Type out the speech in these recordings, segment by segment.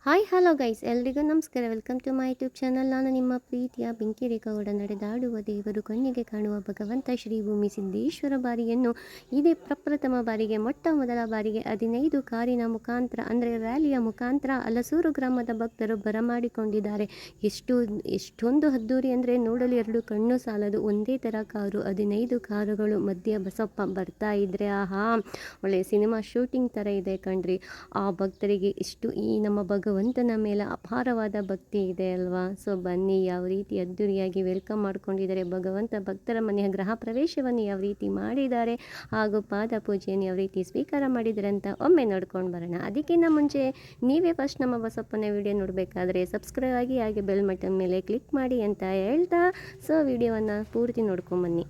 Hi hello guys, ಎಲ್ರಿಗೂ ನಮಸ್ಕಾರ. Welcome to my YouTube channel. ನಾನು ನಿಮ್ಮ ಪ್ರೀತಿಯ ಬೆಂಕಿರೇಖಾಗೌಡ. ನಡೆದಾಡುವ ದೇವರು, ಕಣ್ಣಿಗೆ ಕಾಣುವ ಭಗವಂತ ಶ್ರೀ ಭೂಮಿ ಸಿದ್ದೇಶ್ವರ ಬಾರಿಯನ್ನು ಇದೇ ಪ್ರಪ್ರಥಮ ಬಾರಿಗೆ, ಮೊಟ್ಟ ಮೊದಲ ಬಾರಿಗೆ 15 ಕಾರಿನ ಮುಖಾಂತರ ಅಂದರೆ ರ್ಯಾಲಿಯ ಮುಖಾಂತರ ಹಲಸೂರು ಗ್ರಾಮದ ಭಕ್ತರು ಬರಮಾಡಿಕೊಂಡಿದ್ದಾರೆ. ಎಷ್ಟೊಂದು ಅದ್ದೂರಿ ಅಂದರೆ ನೋಡಲು ಎರಡು ಕಣ್ಣು ಸಾಲದು. ಒಂದೇ ಥರ ಕಾರು, 15 ಕಾರುಗಳು ಮಧ್ಯೆ ಬಸಪ್ಪ ಬರ್ತಾ ಇದ್ರೆ ಆಹಾ, ಒಳ್ಳೆ ಸಿನಿಮಾ ಶೂಟಿಂಗ್ ಥರ ಇದೆ ಕಣ್ರಿ. ಆ ಭಕ್ತರಿಗೆ ಈ ನಮ್ಮ ಭಗವಂತನ ಮೇಲೆ ಅಪಾರವಾದ ಭಕ್ತಿ ಇದೆ ಅಲ್ವಾ. ಸೊ ಬನ್ನಿ, ಯಾವ ರೀತಿ ಅದ್ದೂರಿಯಾಗಿ ವೆಲ್ಕಮ್ ಮಾಡ್ಕೊಂಡಿದ್ದಾರೆ. ಭಗವಂತ ಭಕ್ತರ ಮನೆಯ ಗೃಹ ಪ್ರವೇಶವನ್ನು ಯಾವ ರೀತಿ ಮಾಡಿದ್ದಾರೆ ಹಾಗೂ ಪಾದ ಪೂಜೆಯನ್ನು ಯಾವ ರೀತಿ ಸ್ವೀಕಾರ ಮಾಡಿದ್ದಾರೆ ಅಂತ ಒಮ್ಮೆ ನೋಡ್ಕೊಂಡು ಬರೋಣ. ಅದಕ್ಕಿಂತ ಮುಂಚೆ ನೀವೇ ಫಸ್ಟ್ ನಮ್ಮ ಬಸಪ್ಪನ ವಿಡಿಯೋ ನೋಡಬೇಕಾದ್ರೆ ಸಬ್ಸ್ಕ್ರೈಬ್ ಆಗಿ, ಹಾಗೆ ಬೆಲ್ ಬಟನ್ ಮೇಲೆ ಕ್ಲಿಕ್ ಮಾಡಿ ಅಂತ ಹೇಳ್ತಾ, ಸೊ ವಿಡಿಯೋವನ್ನು ಪೂರ್ತಿ ನೋಡ್ಕೊಂಬನ್ನಿ.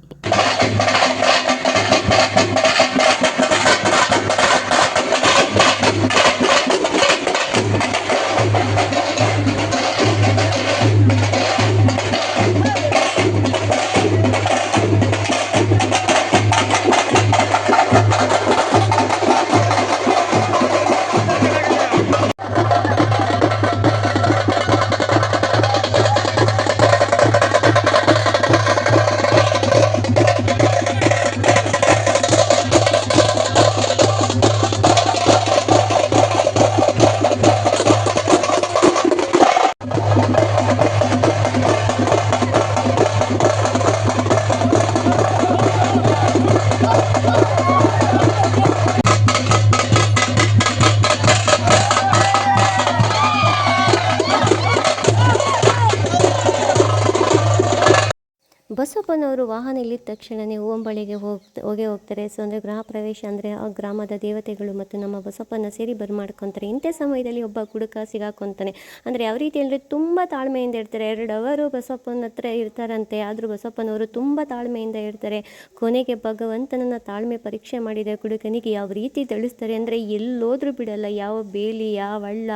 ಬಸಪ್ಪನವರು ವಾಹನ ಇಲ್ಲಿದ ತಕ್ಷಣವೇ ಓಂಬಳಿಗೆ ಹೋಗ್ತಾರೆ. ಸೊ ಅಂದರೆ ಗೃಹ ಪ್ರವೇಶ ಅಂದರೆ ಆ ಗ್ರಾಮದ ದೇವತೆಗಳು ಮತ್ತು ನಮ್ಮ ಬಸಪ್ಪನ ಸೇರಿ ಬರ್ಮಾಡ್ಕೊತಾರೆ. ಇಂಥ ಸಮಯದಲ್ಲಿ ಒಬ್ಬ ಕುಡುಕ ಸಿಗಾಕೊತಾನೆ. ಅಂದರೆ ಯಾವ ರೀತಿ ಅಂದರೆ ತುಂಬ ತಾಳ್ಮೆಯಿಂದ ಇರ್ತಾರೆ. 2 ಅವರು ಬಸಪ್ಪನ ಹತ್ರ ಇರ್ತಾರಂತೆ. ಆದರೂ ಬಸಪ್ಪನವರು ತುಂಬ ತಾಳ್ಮೆಯಿಂದ ಇರ್ತಾರೆ. ಕೊನೆಗೆ ಭಗವಂತನನ್ನು ತಾಳ್ಮೆ ಪರೀಕ್ಷೆ ಮಾಡಿದ ಕುಡುಕನಿಗೆ ಯಾವ ರೀತಿ ತಿಳಿಸ್ತಾರೆ ಅಂದರೆ ಎಲ್ಲೋದ್ರೂ ಬಿಡಲ್ಲ. ಯಾವ ಬೇಲಿ, ಯಾವ ಹಳ್ಳ,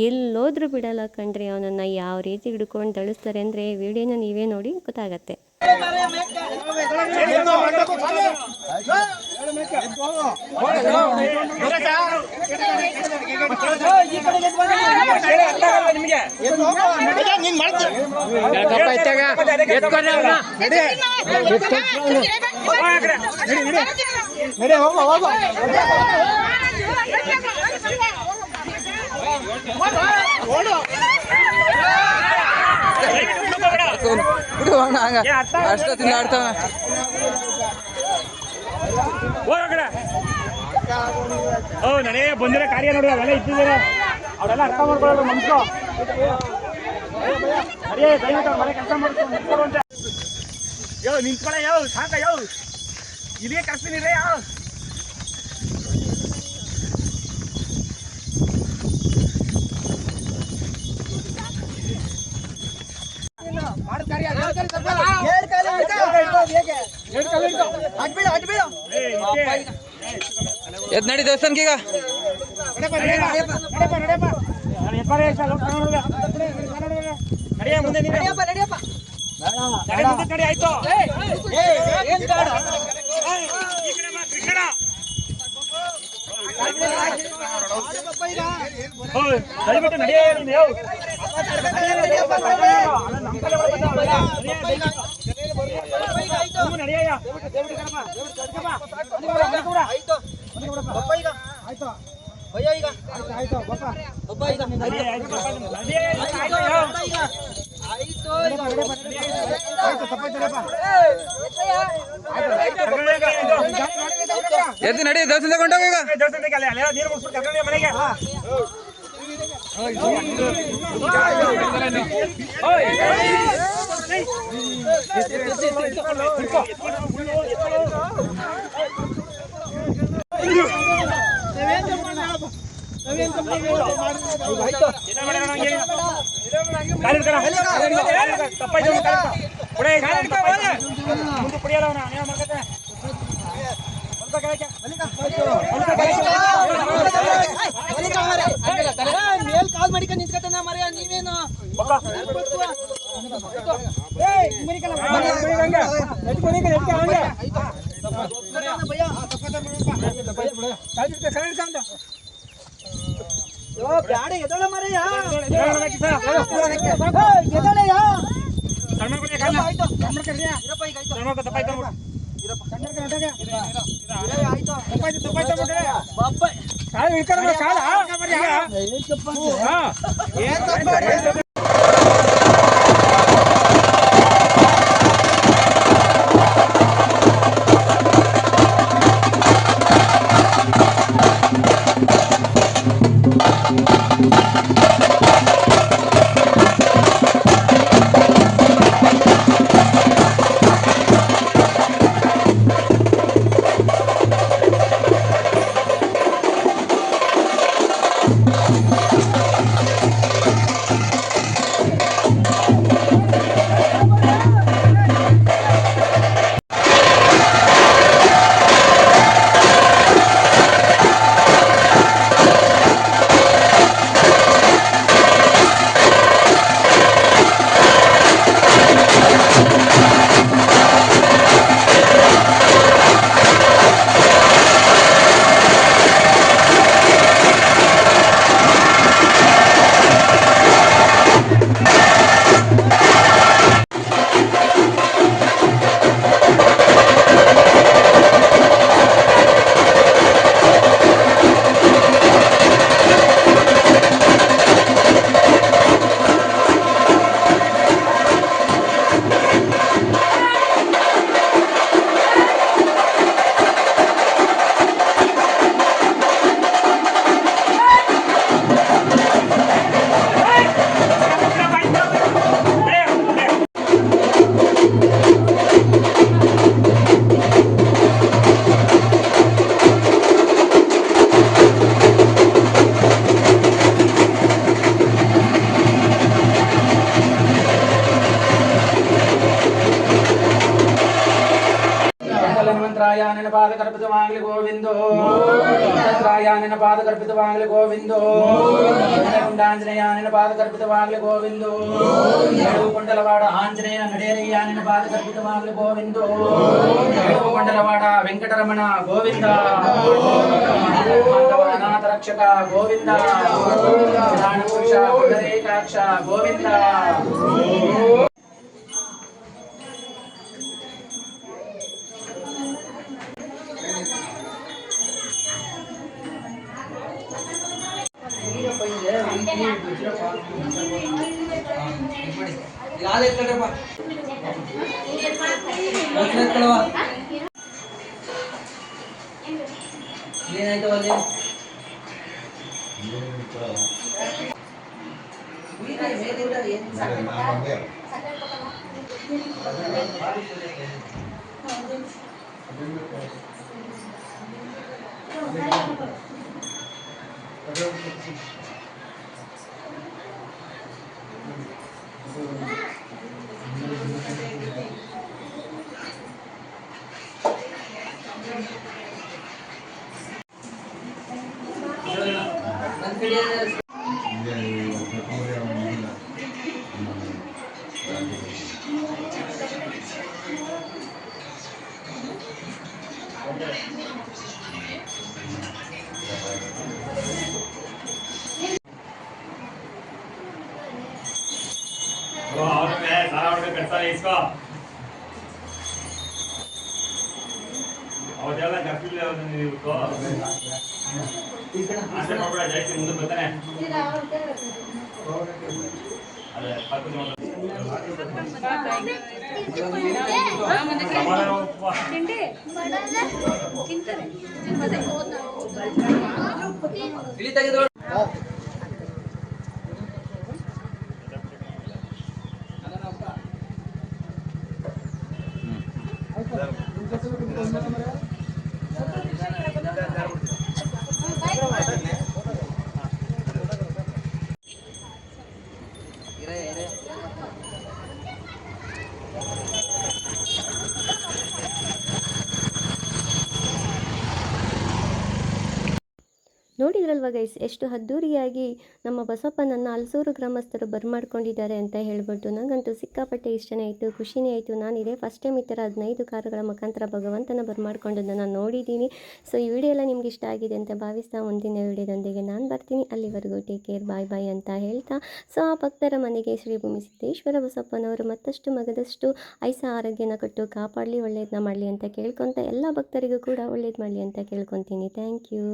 ಎಲ್ಲೋದ್ರೂ ಬಿಡಲ್ಲ ಕಣ್ರಿ. ಅವನನ್ನು ಯಾವ ರೀತಿ ಹಿಡ್ಕೊಂಡು ತಿಳಿಸ್ತಾರೆ ಅಂದರೆ ವಿಡಿಯೋನ ನೀವೇ ನೋಡಿ ಗೊತ್ತಾಗತ್ತೆ. ಅಷ್ಟೊತ್ತಿಂದ ಆಡ್ತಾವ. ನನಗೆ ಬಂದಿರೋ ಕಾರ್ಯ ನೋಡಿ ಅವೆಲ್ಲ ಇದ್ದಿದ್ದಾರೆ, ಅವರೆಲ್ಲ ಅರ್ಥ ಮಾಡ್ಕೊಳ್ಳೋದು ಮನುಷ್ಯರು. ಅದೇ ದಯವಿಟ್ಟು ಮನೆ ಕೆಲಸ ಮಾಡ್ಕೊಂಡು ಯಾವ ನಿಂತ್ಕೊಳ್ಳ, ಯಾವ ಸಾಕ, ಯಾವ ಇಲ್ಲಿಗೆ ಕಳಿಸ್ತೀನಿ ಯಾವ ಎದ್ ನಡಿ ದೇವಸ್ಥಾನಕ್ಕೆ ಈಗ ಆಯ್ತು. ದಯವಿಟ್ಟು ನಡೆಯ ಎದ್ದು ನಡಿ ದೇವಸ್ಥಾನ ತಗೊಂಡೋಗ ಈಗ ನೀರು ಮುಗಿಸ್ಬಿಟ್ಟು ಮನೆಗೆ. ಮೇಲ್ ಕಾಲ್ ಮಾಡಿಕೊಂಡು ನಿಂತ್ಕತಾನ ಮರ್ಯ ನೀವೇನು ಯೋ ಬ್ಯಾಡ ಎದಳ ಮರೆಯ ಮಂತ್ರಾಯಾನ ಪಾದ ಕರ್ಪಿತವಾಗಲಿ ಗೋವಿಂದೋ ಮಂತ್ರಾಯಾನ ಪಾದ ಕರ್ಪಿತವಾಗಲಿ ಗೋವಿಂದೋ ಗುಂಡಾಂಜನೇಯಾನ ಪಾದ ಕರ್ಪಿತವಾಗಲಿ ಗೋವಿಂದೋ ಕುಂಡಲವಾಡ ಆಂಜನೇಯ ನಡೆಯರಿಯಾನ ಪಾದ ಕರ್ಪಿತವಾಗಲಿ ಗೋವಿಂದೋ ಕುಂಡಲವಾಡ ವೆಂಕಟರಮಣ ಗೋವಿಂದ ಅನಾಥ ರಕ್ಷಕ ಗೋವಿಂದ ಪುರುಷ ಪುಂಡರೀಕಾಕ್ಷ ಗೋವಿಂದ. ಏನಾಯ್ತು ಅಲ್ಲಿ ಅವತ್ತೆಲ್ಲ ಗಪ್ಪಿಲ್ಲ ಜಾಸ್ತಿ ಮುಂದೆ ಬರ್ತಾನೆ ಅದೇ ನೋಡಿದ್ರಲ್ವ ಗೈಸ್, ಎಷ್ಟು ಅದ್ದೂರಿಯಾಗಿ ನಮ್ಮ ಬಸಪ್ಪನನ್ನು ಹಲಸೂರು ಗ್ರಾಮಸ್ಥರು ಬರ್ಮಾಡ್ಕೊಂಡಿದ್ದಾರೆ ಅಂತ ಹೇಳ್ಬಿಟ್ಟು. ನನಗಂತೂ ಸಿಕ್ಕಾಪಟ್ಟೆ ಇಷ್ಟನೇ ಆಯಿತು, ಖುಷಿನೇ ಆಯಿತು. ನಾನು ಇದೇ ಫಸ್ಟ್ ಟೈಮ್ ಈ ಥರ 15 ಕಾರುಗಳ ಮುಖಾಂತರ ಭಗವಂತನ ಬರ್ಮಾಡ್ಕೊಂಡದನ್ನು ನೋಡಿದ್ದೀನಿ. ಸೊ ಈ ವಿಡಿಯೋ ಎಲ್ಲ ನಿಮ್ಗೆ ಇಷ್ಟ ಆಗಿದೆ ಅಂತ ಭಾವಿಸ್ತಾ ಮುಂದಿನ ವಿಡಿಯೋದೊಂದಿಗೆ ನಾನು ಬರ್ತೀನಿ. ಅಲ್ಲಿವರೆಗೂ ಟೇಕ್ ಕೇರ್, ಬಾಯ್ ಬಾಯ್ ಅಂತ ಹೇಳ್ತಾ, ಸೊ ಆ ಭಕ್ತರ ಮನೆಗೆ ಶ್ರೀ ಭೂಮಿ ಸಿದ್ದೇಶ್ವರ ಬಸಪ್ಪನವರು ಮತ್ತಷ್ಟು ಮಗದಷ್ಟು ಐಸ ಆರೋಗ್ಯನ ಕೊಟ್ಟು ಕಾಪಾಡಲಿ, ಒಳ್ಳೇದನ್ನ ಮಾಡಲಿ ಅಂತ ಕೇಳ್ಕೊತ, ಎಲ್ಲ ಭಕ್ತರಿಗೂ ಕೂಡ ಒಳ್ಳೇದು ಮಾಡಲಿ ಅಂತ ಕೇಳ್ಕೊತೀನಿ. Thank you.